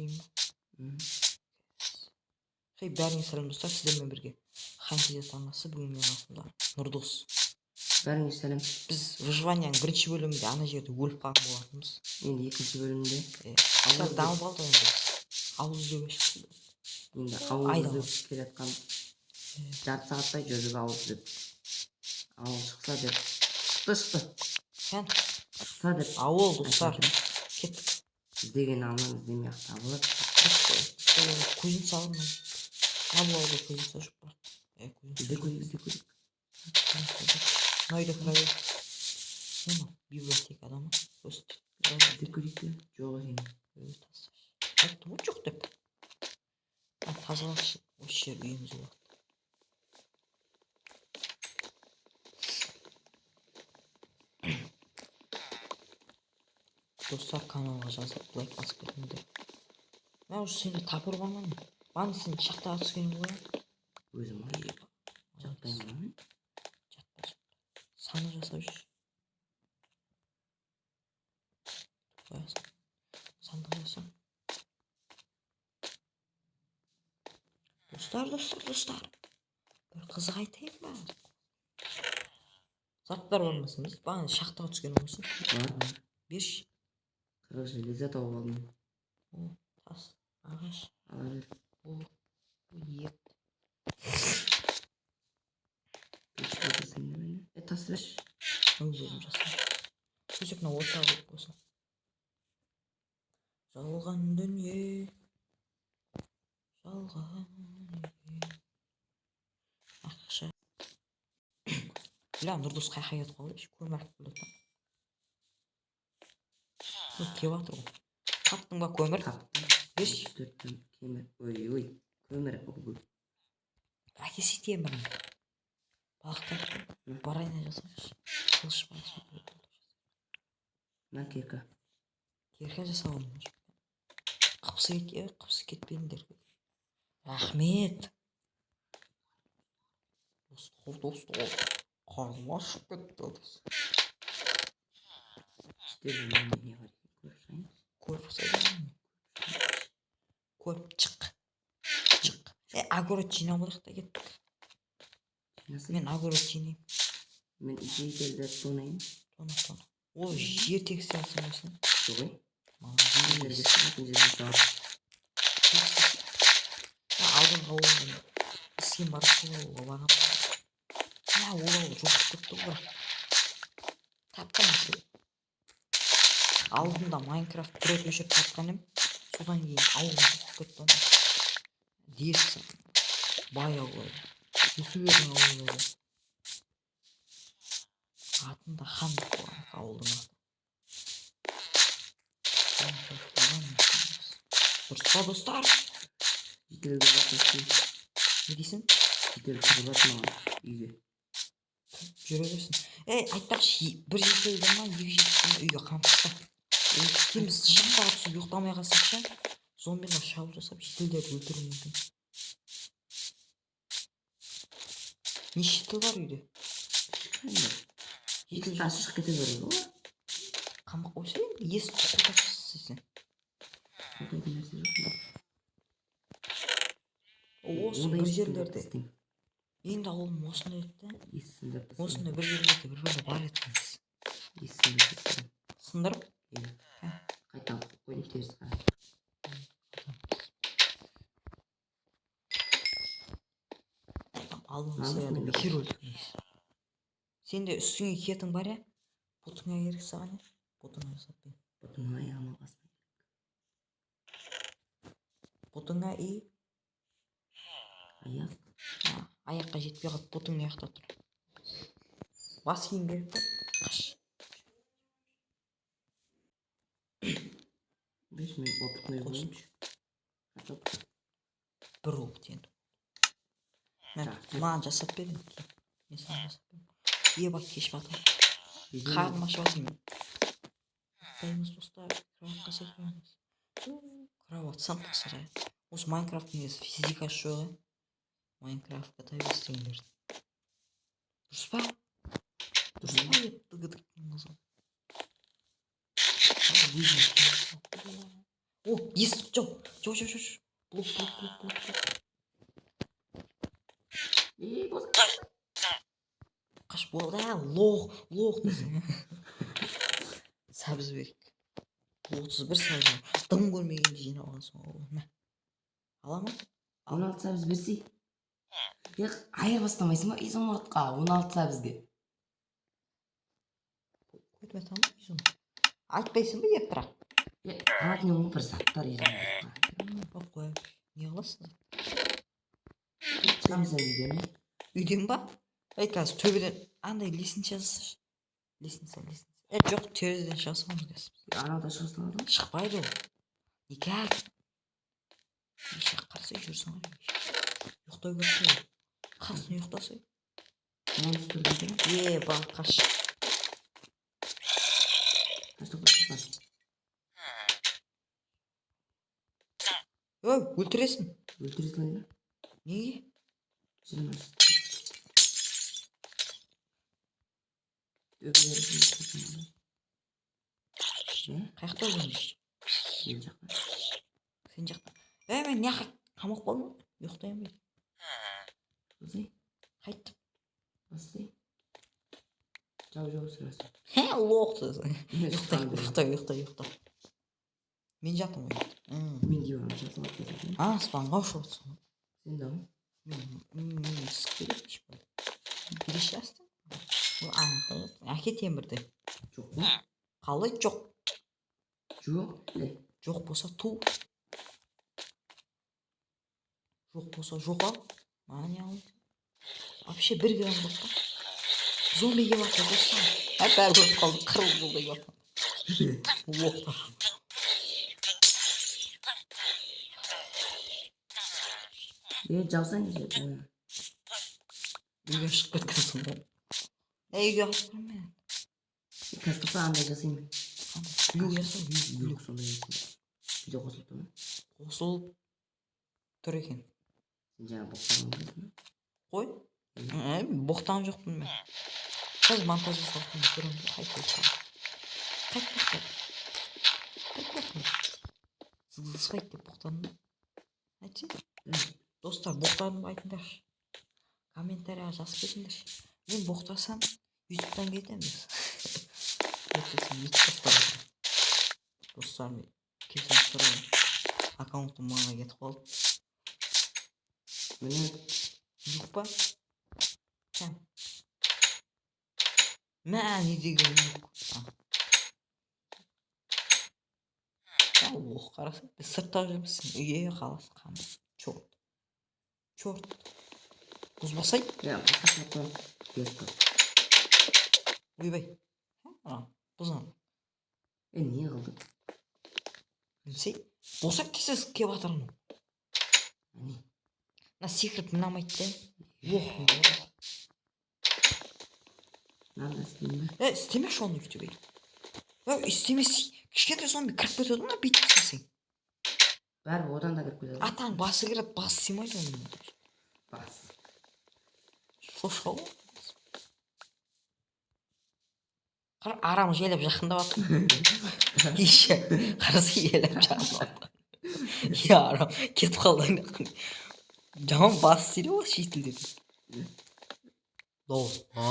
başlayayım mı? Bәріңе сәлем достар, сіздермен бірге Хантия таңғасы бүгін мен асында Нұрдос. Бәріңе сәлем. Біз выживанияның бірінші бөлімінде ана жерде өліп қалған болатынбыз. Енді екінші бөлімде Сәл дамып алды енді. Ауыз іздеуге шықтық. Енді ауыз іздеп келе жатқан жарты сағаттай жүрдік ауыз іздеп. Ауыз шықса деп. Шықса деп. Ауыл достар. Кеттік. Іздеген аман іздемей ақ табылып. Көзін салын. Абылауға көзін сашып бар. Бізде көрік. Найда крайы. Нема? Библиотекада ма? Бізде көрік пе? Жоқ екен. Айттым ғой жоқ деп. Тазалықшы. Осы жер үйіміз болады. Dostlar kanalға жазып лайк басып кетіңдер. Мен уже сені тапыр барман. Баны сен шақтаға түскенің ғой. Өзім ой. Жатпаймын мен. Жатпа. Саны жасап жүр. Қоясың. Санды қоясың. Достар. Бір қызық айтайын ба? Заттар болмасын біз. Баны шақтаға түскенің болсын. Бар. Берші. 40 железа тауып алдым. О, тас, ағаш. Ала бер. О, ет. Пешке жасайын мені. Тас бер. Өзім жасайын. Төсекіне орта болып болсын. Жалған дүние. Ақша. Бля, Нұрдос қайқа кетіп қалды. Көмір алып келеді. Кеп атыр ғой. Таптың ба көмір? Таптым. Беш. 4 кемір. Ой. Көмір. Әкесі темірін. Балықтар. Барайна жасамаш. Қылыш бар. Мына керка. Керка жасауын. Қыпсы кетпейіндер. Рахмет. Достар. Қарыма шық кетті. Не бар? Көріп шық. Огород жинамадық та кеттік. Мен огород жинайым. Мен ителді тонайым. Тона. Ол жер тексі алсын болсын. Жоқ ой. Алдын қауын іскен барысы олға бағам. Олау жоқ көпті бірақ. Тапқан алдында Майнкрафт түрет өшіріп тапқаным. Содан кейін ауылын жоқ көпті. Дерсі. Бай ауылы. Үсівердің ауылы. Атында хан болған ауылдың аты. Дұрыс па достар? Жителді батырсын. Не дейсің? Жителді тұрғылатын маған үйге. Жүре берсін. Айтпақшы, бір жителді ма, 2 жителді үйге қамтыста. Кеміз шақтаға түсіп ұйықтамай қалсақша, зомбилар шабуыл жасап жителдерді өлтіруі мүмкін. Не жител бар үйде? Жител тасы шығып кете берді ғой. Қамақ қойса енді есі құлтап істесін. Құлтайтын нәрсе жоқ. Осы бір жерлерде. Енді ауылым осында еді. Осында бір жерлерде бір бар еттіңіз. Сындырып? Қайтам қойын теріс қара. Алдың саяды бекер өлдік. Сенде үстіңе кетің бар я? Бұтыңа керек саған я? Бұтыңа жасап. Бұтыңа аяғыма баспай. Бұтыңа и? Аяқ. Аяққа жетпей қалып бұтың аяқта тұр. Бас киім керек па? Қаш. Беш мен опытный болмыш. Бір опыт енді. Маған жасап берем. Мен саған жасап берем. Ебак кешіп атам. Қарным ашып атым мен. Атаймыз достар. Кроватқа секіреміз. Кроват сандық сарай. Осы Майнкрафттың есі физикасы жоқ. Майнкрафт катай берсеңдер. Дұрыс па? Дұрыс па епті гыдықтың қызы. О, естіп жоқ. Блок. Қаш болды, лоқ десең. Сәбіз берейік. 31 сәбіз. Дым көрмегенде жинап алған соң. Мә. Ала ма? 16 сәбіз берсей. Айыр бастамайсың ба? Изумрудқа 16 сәбізге. Көтіме тамам изумруд. Айтпайсың ба еп бірақ? Алатын ең бір заттар изумрудқа. Қой, не қыласың? Шығамыз әлі үйден. Үйден ба? Қазір төбеден андай лестница жасашы. Лестница. Жоқ, терезеден шығасың қазір. Арада шығасың адам. Шықпайды ол. Неге? Еші қарсы жүрсің ғой. Ұйықтай көрсің. Қасын ұйықтасың. Бақаш. Өй, өлтіресің. Өлтіресің ойна. Неге? Жүрміз. Қаяқта жүрміз? Сен жақта. Сен жақта. Мен не қамақ болдым? Ұйықтайын бе? Осай. Қайттым. Осай. Жау сұрасың. Лоқты. Ұйықта. Мен жаттым ғой. Мен де барам жатып алып кетемін. Аспанға ұшып отырсың. Сен де ма? Мен сық керек еш болды. Біреш жастың? Әкетем бірде. Жоқ па? Қалай жоқ? Жоқ. Жоқ болса ту. Жоқ болса жоқ ал. Не алды? Вообще 1 грамм жоқ па? Зомбиге бақта достан. Бәрі көріп қалды. Қырыл жылдай бақта. Лоқта. Жаусан жеді. Үйге шығып кеткенсің ғой. Үйге алып көрме. Кәстіпі андай жасайын. Үй жасау. Yok sonunda yapayım. Bir de kosuldu mu? Қосылып тұр екен. Sen жаңа боқтаған болдың. Қой. Боқтаған жоқпын мен. Қазір монтаж жасалып көремін. Қайтпақ. Сызғыспайды деп боқтадым. Айтшы. Достар, боқтадым айтыңдаршы. Комментарияға жазып кетіңдерші. Мен боқтасам ютубтан кетеміз. Боқтасам ютубтан. Достар, мен кесім сұрайын. Аккаунтым маңа кетіп қалды. Міне. Жоқ па? Кәм. Не деген жоқ. Оқ қарасың. Біз сыртта жүрмізсің. Үйге қаласың. Қамы. Чорт. Бұзбасай. Бұзбасай қойым. Ойбай. Бұзам. Не қылды? Білсей. Босап тесіз кеп атырмын. Секіріп мінамайды. Надо істейін. Істеме шоны күтіп ел. Істемесі. Кішкентай зомби кіріп кетеді ма бүйтіп істесең. Бәрі одан да кіріп кетеді. Атаң басы кіріп басы сыймайды оның. Бас. Шошқа ғой. Арам желеп жақындап атыр. Еші қарсы елеп жақындап атыр. Арам кетіп қалды. Жаман басы сыйды ғой шетілдеді.